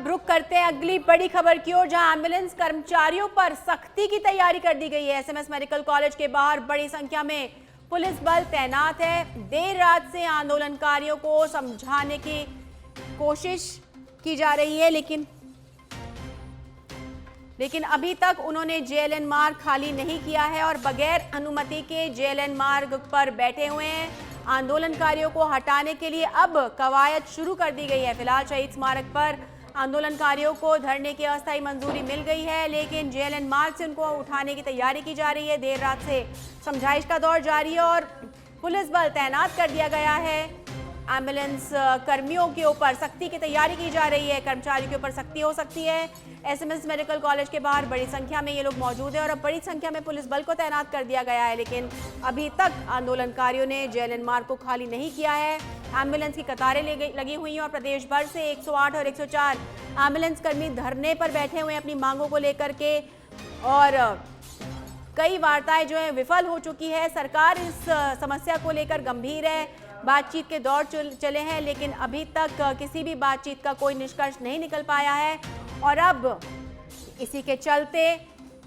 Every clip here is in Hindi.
अब रुक करते हैं अगली बड़ी खबर की ओर, जहां एम्बुलेंस कर्मचारियों पर सख्ती की तैयारी कर दी गई है। एसएमएस मेडिकल कॉलेज के बाहर बड़ी संख्या में पुलिस बल तैनात है। देर रात से आंदोलनकारियों को समझाने की कोशिश की जा रही है, लेकिन अभी तक उन्होंने जेएलएन मार्ग खाली नहीं किया है और बगैर अनुमति के जेएलएन मार्ग पर बैठे हुए हैं। आंदोलनकारियों को हटाने के लिए अब कवायद शुरू कर दी गई है। फिलहाल शहीद स्मारक पर आंदोलनकारियों को धरने की अस्थायी मंजूरी मिल गई है, लेकिन जेएलएन मार्ग से उनको उठाने की तैयारी की जा रही है। देर रात से समझाइश का दौर जारी है और पुलिस बल तैनात कर दिया गया है। एम्बुलेंस कर्मियों के ऊपर सख्ती की तैयारी की जा रही है, कर्मचारियों के ऊपर सख्ती हो सकती है। एसएमएस मेडिकल कॉलेज के बाहर बड़ी संख्या में ये लोग मौजूद हैं और अब बड़ी संख्या में पुलिस बल को तैनात कर दिया गया है, लेकिन अभी तक आंदोलनकारियों ने जेएलएन मार्ग को खाली नहीं किया है। एम्बुलेंस की कतारें लगी हुई हैं और प्रदेश भर से 108 और 104 एम्बुलेंस कर्मी धरने पर बैठे हुए हैं अपनी मांगों को लेकर के, और कई वार्ताएं जो है विफल हो चुकी है। सरकार इस समस्या को लेकर गंभीर है, बातचीत के दौर चले हैं, लेकिन अभी तक किसी भी बातचीत का कोई निष्कर्ष नहीं निकल पाया है और अब इसी के चलते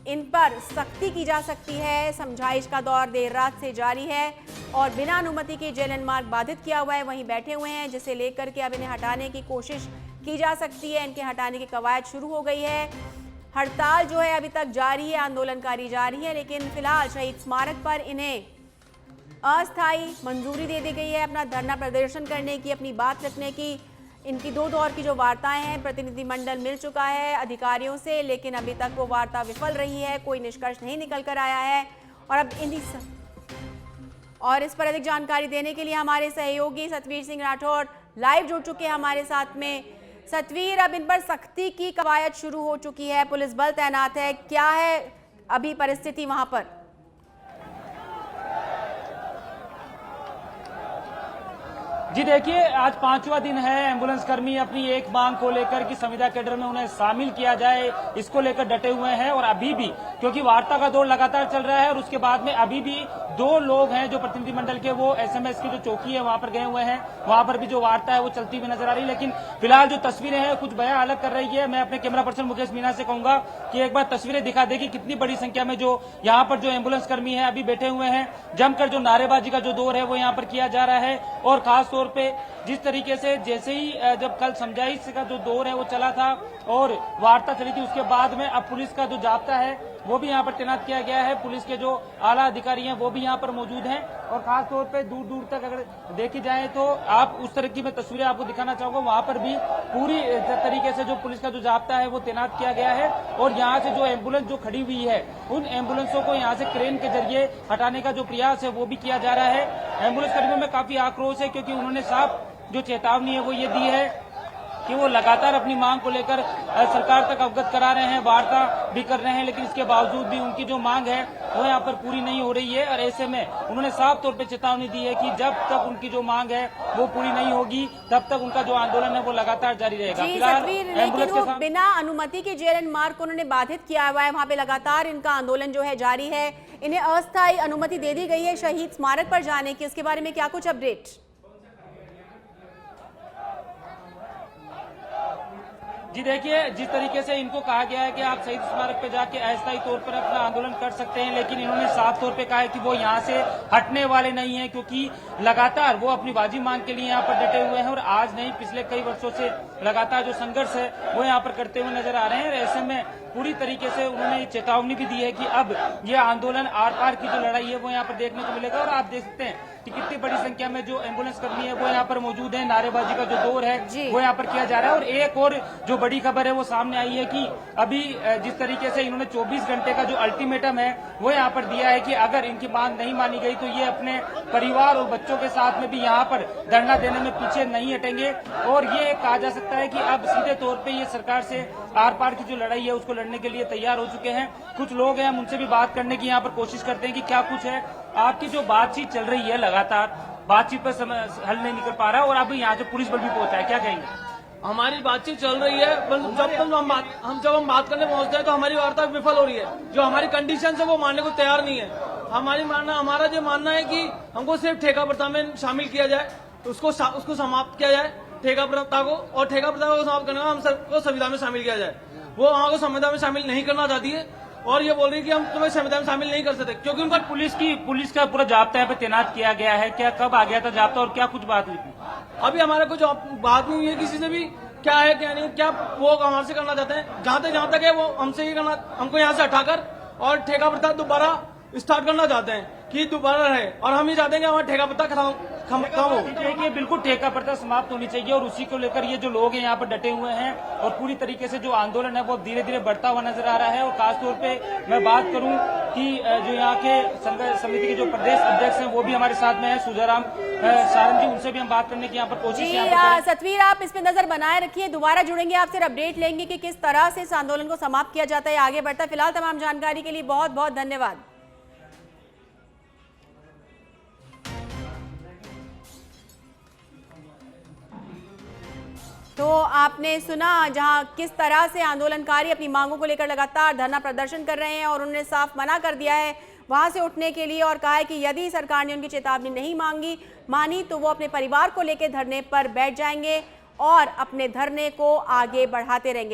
इन पर सख्ती की जा सकती है। समझाइश का दौर देर रात से जारी है और बिना अनुमति के जेएलएन मार्ग बाधित किया हुआ है, वहीं बैठे हुए हैं, जिसे लेकर के अब इन्हें हटाने की कोशिश की जा सकती है। इनके हटाने की कवायद शुरू हो गई है। हड़ताल जो है अभी तक जारी है, आंदोलनकारी जारी है, लेकिन फिलहाल शहीद स्मारक पर इन्हें अस्थायी मंजूरी दे दी गई है अपना धरना प्रदर्शन करने की, अपनी बात रखने की। इनकी 2 दौर की जो वार्ताएं हैं, प्रतिनिधिमंडल मिल चुका है अधिकारियों से, लेकिन अभी तक वो वार्ता विफल रही है, कोई निष्कर्ष नहीं निकल कर आया है। और इस पर अधिक जानकारी देने के लिए हमारे सहयोगी सतवीर सिंह राठौड़ लाइव जुड़ चुके हैं हमारे साथ में। सतवीर, अब इन पर सख्ती की कवायद शुरू हो चुकी है, पुलिस बल तैनात है, क्या है अभी परिस्थिति वहां पर? जी देखिए, आज 5वां दिन है। एम्बुलेंस कर्मी अपनी एक मांग को लेकर कि संविदा कैडर में उन्हें शामिल किया जाए, इसको लेकर डटे हुए हैं और अभी भी, क्योंकि वार्ता का दौर लगातार चल रहा है और उसके बाद में अभी भी 2 लोग हैं जो प्रतिनिधिमंडल के, वो एसएमएस की जो चौकी है वहां पर गए हुए हैं। वहां पर भी जो वार्ता है वो चलती हुई नजर आ रही है, लेकिन फिलहाल जो तस्वीरें हैं कुछ बयां अलग कर रही है। मैं अपने कैमरा पर्सन मुकेश मीना से कहूंगा कि एक बार तस्वीरें दिखा दे कि कितनी बड़ी संख्या में जो यहाँ पर जो एम्बुलेंस कर्मी है अभी बैठे हुए हैं। जमकर जो नारेबाजी का जो दौर है वो यहाँ पर किया जा रहा है और खास तौर पे जिस तरीके से जैसे ही जब कल समझाइश का जो दौर है वो चला था और वार्ता चली थी, उसके बाद में अब पुलिस का जो जाब्ता है वो भी यहाँ पर तैनात किया गया है। पुलिस के जो आला अधिकारी हैं वो भी यहाँ पर मौजूद हैं और खास तौर पे दूर दूर तक अगर देखी जाए तो आप उस तरह की मैं तस्वीरें आपको दिखाना चाहूंगा। वहां पर भी पूरी तरीके से जो पुलिस का जो जाब्ता है वो तैनात किया गया है और यहाँ से जो एम्बुलेंस जो खड़ी हुई है उन एम्बुलेंसों को यहाँ से क्रेन के जरिए हटाने का जो प्रयास है वो भी किया जा रहा है। एम्बुलेंस कर्मियों में काफी आक्रोश है, क्योंकि उन्होंने साफ जो चेतावनी है वो ये दी है कि वो लगातार अपनी मांग को लेकर सरकार तक अवगत करा रहे हैं, वार्ता भी कर रहे हैं, लेकिन इसके बावजूद भी उनकी जो मांग है वो यहाँ पर पूरी नहीं हो रही है। और ऐसे में उन्होंने साफ तौर पे चेतावनी दी है कि जब तक उनकी जो मांग है वो पूरी नहीं होगी तब तक उनका जो आंदोलन है वो लगातार जारी रहेगा। फिलहाल एम्बुलेंस के साथ बिना अनुमति के जेएलएन मार्ग को उन्होंने बाधित किया हुआ है, वहाँ पे लगातार इनका आंदोलन जो है जारी है। इन्हें अस्थायी अनुमति दे दी गई है शहीद स्मारक पर जाने की, उसके बारे में क्या कुछ अपडेट? जी देखिए, जिस तरीके से इनको कहा गया है कि आप शहीद स्मारक पे जाके अस्थायी तौर पर अपना आंदोलन कर सकते हैं, लेकिन इन्होंने साफ तौर पे कहा है कि वो यहाँ से हटने वाले नहीं हैं, क्योंकि लगातार वो अपनी बाजी मान के लिए यहाँ पर डटे हुए हैं और आज नहीं पिछले कई वर्षों से लगातार जो संघर्ष है वो यहाँ पर करते हुए नजर आ रहे हैं। और ऐसे में पूरी तरीके से उन्होंने चेतावनी भी दी है कि अब ये आंदोलन आर पार की जो लड़ाई है वो यहाँ पर देखने को मिलेगा। और आप देख सकते हैं कि कितनी बड़ी संख्या में जो एम्बुलेंस कर्मी है वो यहाँ पर मौजूद है। नारेबाजी का जो दौर है वो यहाँ पर किया जा रहा है। और एक और जो बड़ी खबर है वो सामने आई है कि अभी जिस तरीके से इन्होंने 24 घंटे का जो अल्टीमेटम है वो यहाँ पर दिया है कि अगर इनकी मांग नहीं मानी गई तो ये अपने परिवार और बच्चों के साथ में भी यहाँ पर धरना देने में पीछे नहीं हटेंगे। और ये कहा जा सकता है कि अब सीधे तौर पर ये सरकार से आर पार की जो लड़ाई है उसको लड़ने के लिए तैयार हो चुके हैं। कुछ लोग हैं, हम उनसे भी बात करने की यहाँ पर कोशिश करते हैं कि क्या कुछ है। आपकी जो बातचीत चल रही है, लगातार बातचीत पर हल नहीं निकल पा रहा है और अब यहाँ से पुलिस बल भी पहुंचा है, क्या कहेंगे? हमारी बातचीत चल रही है, जब हम बात करने पहुंचते हैं तो हमारी वार्ता विफल हो रही है। जो हमारी कंडीशन है वो मानने को तैयार नहीं है। हमारा जो मानना है कि हमको सिर्फ ठेका प्रथा में शामिल किया जाए, उसको समाप्त किया जाए ठेका प्रथा को, और ठेका प्रथा को समाप्त करने का हम सबको संविधान में शामिल किया जाए। वो वहाँ को संविधान में शामिल नहीं करना चाहती है और ये बोल रही है कि हम तुम्हें संविधान में शामिल नहीं कर सकते, क्योंकि उनका पुलिस का पूरा जाब्ता यहाँ पे तैनात किया गया है। क्या कब आ गया था जाब्ता और क्या कुछ बात हुई थी? अभी हमारा कुछ बात नहीं हुई है किसी से भी, क्या है क्या नहीं, क्या वो हमारे से करना चाहते हैं। जहाँ तक है वो हमसे ये करना, हमको यहाँ से हटाकर और ठेका प्रथा दोबारा स्टार्ट करना चाहते हैं कि दोबारा रहे, और हम ये चाहते हैं कि हमारा ठेका प्रथा खत्म हो। देखिए बिल्कुल ठेका प्रथा समाप्त होनी चाहिए और उसी को लेकर ये जो लोग हैं यहाँ पर डटे हुए हैं और पूरी तरीके से जो आंदोलन है वो धीरे धीरे बढ़ता हुआ नजर आ रहा है। और खासतौर पे मैं बात करूं कि जो यहाँ के संघर्ष समिति के जो प्रदेश अध्यक्ष हैं वो भी हमारे साथ में है, सुजाराम सारंग जी, उनसे भी हम बात करने की यहाँ पर कोशिश सतवीर आप इस पे नजर बनाए रखिए, दोबारा जुड़ेंगे आपसे, अपडेट लेंगे कि किस तरह से इस आंदोलन को समाप्त किया जाता है, आगे बढ़ता है। फिलहाल तमाम जानकारी के लिए बहुत बहुत धन्यवाद। तो आपने सुना जहां किस तरह से आंदोलनकारी अपनी मांगों को लेकर लगातार धरना प्रदर्शन कर रहे हैं और उन्होंने साफ मना कर दिया है वहां से उठने के लिए और कहा है कि यदि सरकार ने उनकी चेतावनी नहीं मानी तो वो अपने परिवार को लेकर धरने पर बैठ जाएंगे और अपने धरने को आगे बढ़ाते रहेंगे।